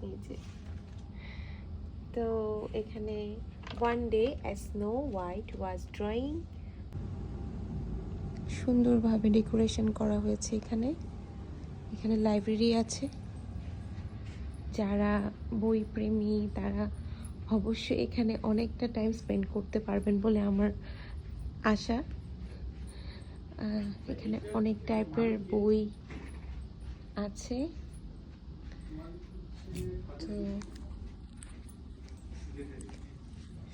এই যে, তো এখানে one day snow white was drawing, সুন্দরভাবে ডেকোরেশন করা হয়েছে। এখানে এখানে লাইব্রেরি আছে, যারা বই প্রেমী তারা অবশ্যই এখানে অনেকটা টাইম স্পেন্ড করতে পারবেন বলে আমার আশা। এখানে অনেক টাইপের বই আছে। তো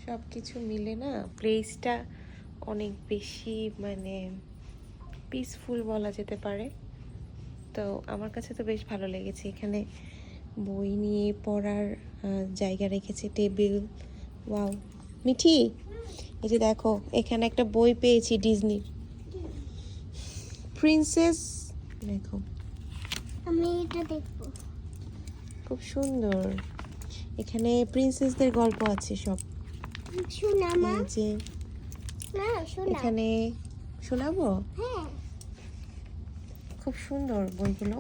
সব কিছু মিলে না প্লেসটা অনেক বেশি মানে পিসফুল বলা যেতে পারে। তো আমার কাছে তো বেশ ভালো লেগেছে। এখানে বই নিয়ে পড়ার জায়গা রেখেছে, টেবিল। ওয়াও মিঠি, এই যে দেখো এখানে একটা বই পেয়েছি ডিজনির, প্রিন্সেস। দেখো আমি এটা দেখবো, খুব সুন্দর। এখানে প্রিন্সেসদের গল্প আছে সব। শোনা মা, এই যে না শোনা, এখানে শোনাবো। হ্যাঁ খুব সুন্দর বইগুলো,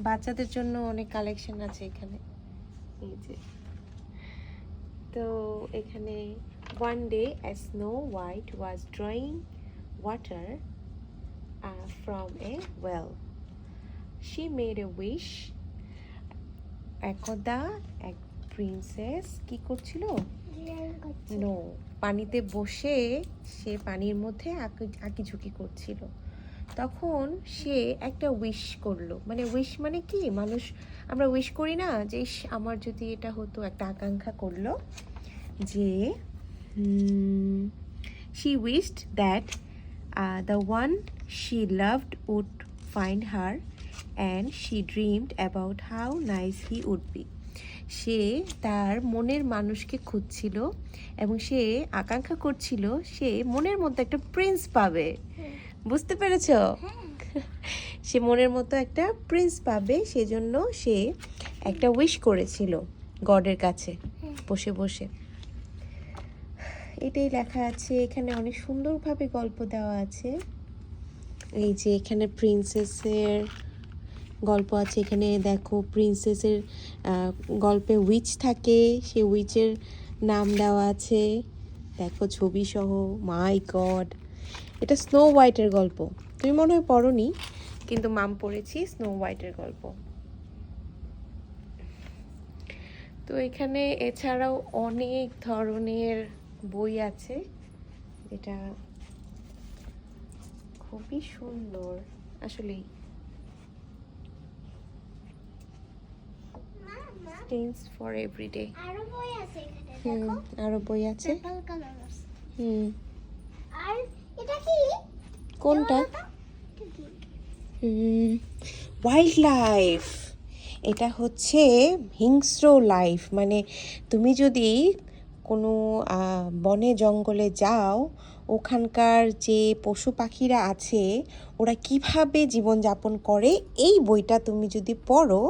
বাচ্চাদের জন্য অনেক কালেকশন আছে এখানে। এই যে, তো এখানে one day snow white was drawing water from a well, she made a wish. একদা এক প্রিন্সেস কি করছিল, নো, পানিতে বসে সে পানির মধ্যে আঁকিঝুঁকি করছিল। তখন সে একটা উইশ করলো, মানে উইশ মানে কি, মানুষ আমরা উইশ করি না যে আমার যদি এটা হতো, একটা আকাঙ্ক্ষা করলো যে she wished that the one she loved would find her and she dreamed about how nice he would be. সে তার মনের মানুষকে খুঁজছিল এবং সে আকাঙ্ক্ষা করছিল সে মনের মধ্যে একটা প্রিন্স পাবে। বুঝতে পেরেছ? সে মনের মতো একটা প্রিন্স পাবে, সেজন্য সে একটা উইশ করেছিল গডের কাছে বসে বসে। এটাই লেখা আছে এখানে, অনেক সুন্দরভাবে গল্প দেওয়া আছে। এই যে এখানে প্রিন্সেসের গল্প আছে। এখানে দেখো প্রিন্সেসের গল্পে উইচ থাকে, সে উইচের নাম দেওয়া আছে, দেখো ছবি সহ। মাই গড, এটা স্নো হোয়াইটের গল্প। তুমি মনে হয় পড়োনি, কিন্তু মাম পড়েছি স্নো হোয়াইটের গল্প। তো এখানে এছাড়াও অনেক ধরনের বই আছে, যেটা খুবই সুন্দর আসলেই। Things for every day. আরো বই আছে এখানে, দেখো আরো বই আছে। পার্পল কালার আছে। আর এটা কি, কোনটা? Wild life. এটা হচ্ছে হিংস্র লাইফ, মানে তুমি যদি কোনো বনে জঙ্গলে যাও, ওখানকার যে পশু পাখিরা আছে ওরা কিভাবে জীবনযাপন করে, এই বইটা তুমি যদি পড়ো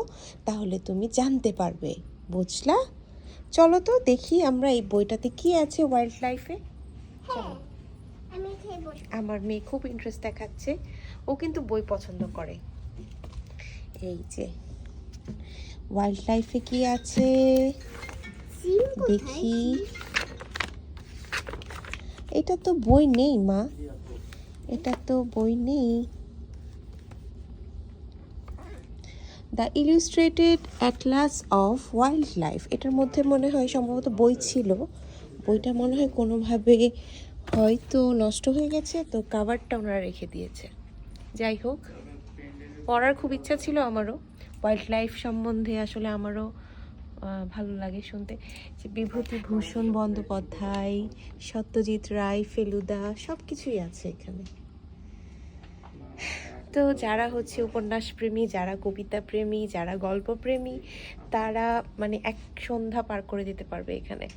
তাহলে তুমি জানতে পারবে। বুঝলা? চলো তো দেখি আমরা এই বইটাতে কি আছে ওয়াইল্ড লাইফে। হ্যাঁ আমি খেয়ে আমার মেয়ে খুব ইন্টারেস্ট দেখাচ্ছে, ও কিন্তু বই পছন্দ করে। এই যে ওয়াইল্ড লাইফে কি আছে দেখি। এটা তো বই নেই মা, এটা তো বই নেই। The ইলিস্ট্রেটেড Atlas of wild life, এটার মধ্যে মনে হয় সম্ভবত বই ছিল। বইটা মনে হয় কোনোভাবে হয়তো নষ্ট হয়ে গেছে, তো কাভারটা ওনারা রেখে দিয়েছে। যাই হোক, পড়ার খুব ইচ্ছা ছিল আমারও ওয়াইল্ড লাইফ সম্বন্ধে, আসলে আমারও ভালো লাগে শুনতে। যে বিভূতিভূষণ বন্দ্যোপাধ্যায়, সত্যজিৎ রায়, ফেলুদা সব কিছুই আছে এখানে। তো যারা হচ্ছে উপন্যাস প্রেমী, যারা কবিতা প্রেমী, যারা গল্প প্রেমী, তারা মানে এক সন্ধ্যা পার করে দিতে পারবে এখানে।